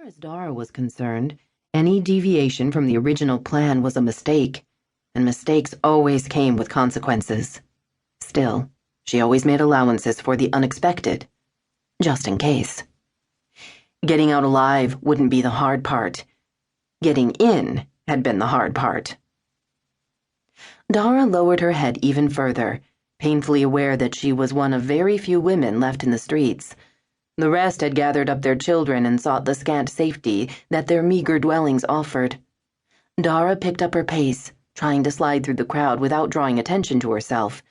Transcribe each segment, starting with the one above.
as Dara was concerned, any deviation from the original plan was a mistake, and mistakes always came with consequences. Still, she always made allowances for the unexpected, just in case. Getting out alive wouldn't be the hard part. Getting in had been the hard part. Dara lowered her head even further, painfully aware that she was one of very few women left in the streets. The rest had gathered up their children and sought the scant safety that their meager dwellings offered. Dara picked up her pace, trying to slide through the crowd without drawing attention to herself.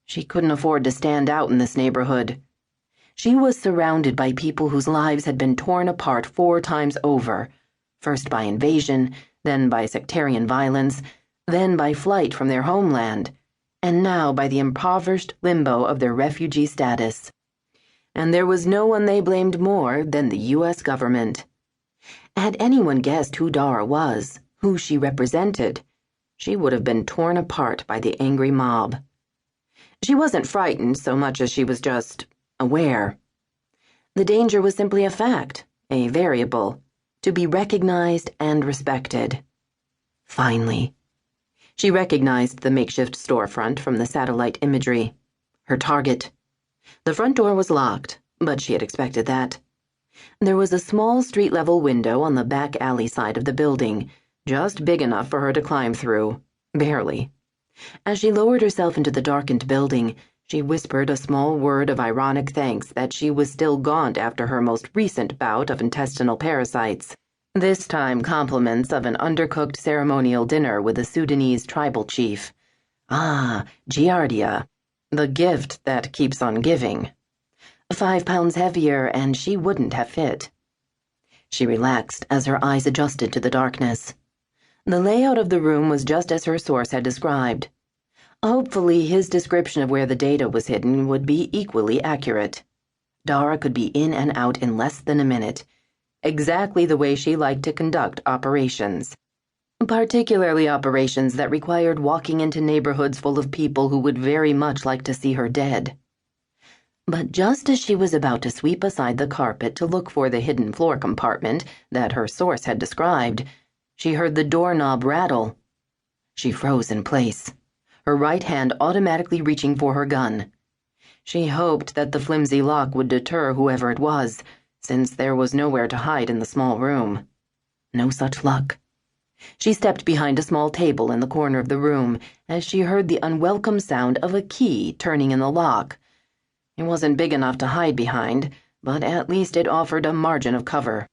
She couldn't afford to stand out in this neighborhood. She was surrounded by people whose lives had been torn apart 4 times over, first by invasion, then by sectarian violence, then by flight from their homeland, and now by the impoverished limbo of their refugee status. And there was no one they blamed more than the U.S. government. Had anyone guessed who Dara was, who she represented, she would have been torn apart by the angry mob. She wasn't frightened so much as she was just aware. The danger was simply a fact, a variable, to be recognized and respected. Finally, she recognized the makeshift storefront from the satellite imagery. Her target. The front door was locked, but she had expected that. There was a small street-level window on the back alley side of the building, just big enough for her to climb through. Barely. As she lowered herself into the darkened building, she whispered a small word of ironic thanks that she was still gaunt after her most recent bout of intestinal parasites. This time compliments of an undercooked ceremonial dinner with a Sudanese tribal chief. Ah, giardia. The gift that keeps on giving. 5 pounds heavier, and she wouldn't have fit. She relaxed as her eyes adjusted to the darkness. The layout of the room was just as her source had described. Hopefully, his description of where the data was hidden would be equally accurate. Dara could be in and out in less than a minute, exactly the way she liked to conduct operations. Particularly operations that required walking into neighborhoods full of people who would very much like to see her dead. But just as she was about to sweep aside the carpet to look for the hidden floor compartment that her source had described, she heard the doorknob rattle. She froze in place, her right hand automatically reaching for her gun. She hoped that the flimsy lock would deter whoever it was, since there was nowhere to hide in the small room. No such luck. She stepped behind a small table in the corner of the room as she heard the unwelcome sound of a key turning in the lock. It wasn't big enough to hide behind, but at least it offered a margin of cover.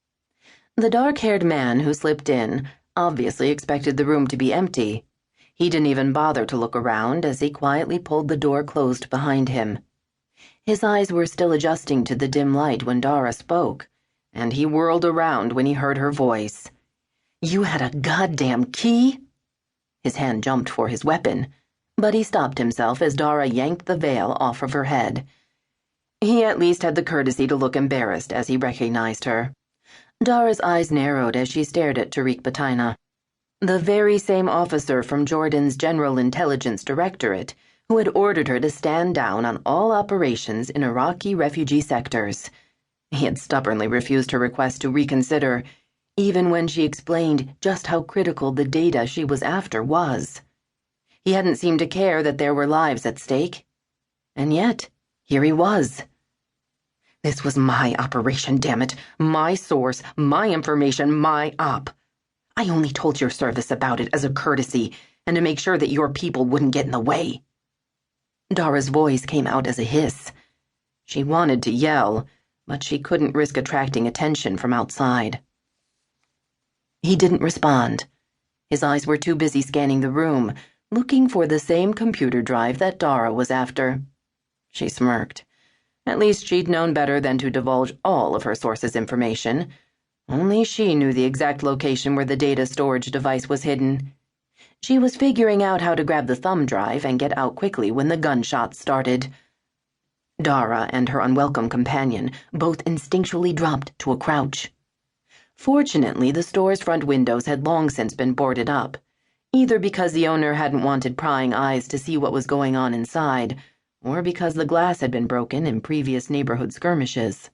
The dark-haired man who slipped in obviously expected the room to be empty. He didn't even bother to look around as he quietly pulled the door closed behind him. His eyes were still adjusting to the dim light when Dara spoke, and he whirled around when he heard her voice. "You had a goddamn key?" His hand jumped for his weapon, but he stopped himself as Dara yanked the veil off of her head. He at least had the courtesy to look embarrassed as he recognized her. Dara's eyes narrowed as she stared at Tariq Bataina, the very same officer from Jordan's General Intelligence Directorate who had ordered her to stand down on all operations in Iraqi refugee sectors. He had stubbornly refused her request to reconsider, even when she explained just how critical the data she was after was. He hadn't seemed to care that there were lives at stake. And yet, here he was. "This was my operation, damn it. My source, my information, my op. I only told your service about it as a courtesy and to make sure that your people wouldn't get in the way." Dara's voice came out as a hiss. She wanted to yell, but she couldn't risk attracting attention from outside. He didn't respond. His eyes were too busy scanning the room, looking for the same computer drive that Dara was after. She smirked. At least she'd known better than to divulge all of her source's information. Only she knew the exact location where the data storage device was hidden. She was figuring out how to grab the thumb drive and get out quickly when the gunshots started. Dara and her unwelcome companion both instinctually dropped to a crouch. Fortunately, the store's front windows had long since been boarded up, either because the owner hadn't wanted prying eyes to see what was going on inside, or because the glass had been broken in previous neighborhood skirmishes.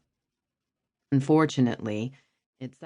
Unfortunately, it